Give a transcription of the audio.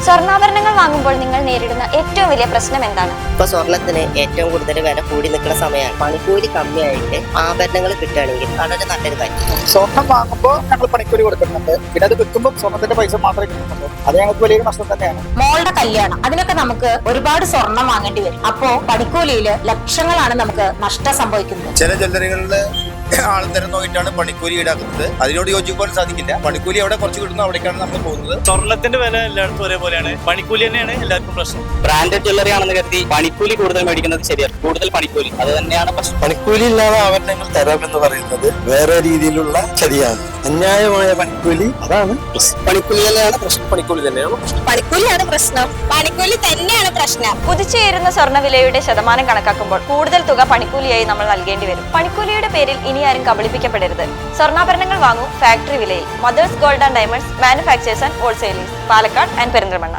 സ്വർണ്ണാഭരണങ്ങൾ വാങ്ങുമ്പോൾ നിങ്ങൾ നേരിടുന്ന ഏറ്റവും വലിയ പ്രശ്നം എന്താണ്? ഇപ്പൊ സ്വർണത്തിന് ഏറ്റവും കൂടുതൽ വില കൂടി നിൽക്കുന്ന സമയമാണ്. പണിക്കൂലി കമ്മിയായിട്ട് ആഭരണങ്ങൾ കിട്ടുകയാണെങ്കിൽ വളരെ നല്ലൊരു കാര്യം. സ്വർണം വാങ്ങുമ്പോൾ ഞങ്ങൾ പണിക്കൂലി കൊടുക്കുന്നുണ്ട്. പിന്നെ അത് വിൽക്കുമ്പോൾ സ്വർണത്തിന്റെ പൈസ മാത്രമേ കിട്ടുന്നുള്ളൂ. അത് ഞങ്ങൾക്ക് വലിയൊരു നഷ്ടം തന്നെയാണ്. മോളുടെ കല്യാണം, അതിനൊക്കെ നമുക്ക് ഒരുപാട് സ്വർണം വാങ്ങേണ്ടി വരും. അപ്പോ പണിക്കൂലിയില് ലക്ഷങ്ങളാണ് നമുക്ക് നഷ്ടം സംഭവിക്കുന്നത്. ചില ജ്വല്ലറികളില് ആൾത്തരം നോക്കിയിട്ടാണ് പണിക്കൂലി ഈടാക്കുന്നത്. അതിനോട് യോജിക്കാൻ സാധിക്കില്ല. പണിക്കൂലി എവിടെ കുറച്ച് കിട്ടുന്നു അവിടേക്കാണ് നമ്മൾ പോകുന്നത്. സ്വർണത്തിന്റെ വില എല്ലായിടത്തും ഒരേപോലെയാണ്. പണിക്കൂലി തന്നെയാണ് എല്ലാവർക്കും പ്രശ്നം. ബ്രാൻഡഡ് ജ്വല്ലറി ആണെന്ന് കരുതി പണിക്കൂലി കൂടുതൽ മേടിക്കുന്നത് ശരിയാണ്. കൂടുതൽ പണിക്കൂലി അത് തന്നെയാണ് പ്രശ്നം. പണിക്കൂലി ഇല്ലാതെ ആഭരണങ്ങൾ തരാമെന്ന് പറയുന്നത് വേറെ രീതിയിലുള്ള ചതിയാണ്. അന്യായമായ പണിക്കൂലി, അതാണ് പണിക്കൂലി തന്നെയാണ് പ്രശ്നം. പണിക്കൂലി തന്നെയാണ് പണിക്കൂലിയാണ് പ്രശ്നം. പണിക്കൂലി തന്നെയാണ് പ്രശ്നം. കുതിച്ചുയരുന്ന സ്വർണ്ണവിലയുടെ ശതമാനം കണക്കാക്കുമ്പോൾ കൂടുതൽ തുക പണിക്കൂലിയായി നമ്മൾ നൽകേണ്ടി വരും. പണിക്കൂലിയുടെ പേരിൽ ഇനി ആരും കബളിപ്പിക്കപ്പെടരുത്. സ്വർണ്ണാഭരണങ്ങൾ വാങ്ങൂ ഫാക്ടറി വിലയിൽ. Mother's gold and diamonds, manufacturers and wholesalers, Palakkad and Perinthalmanna.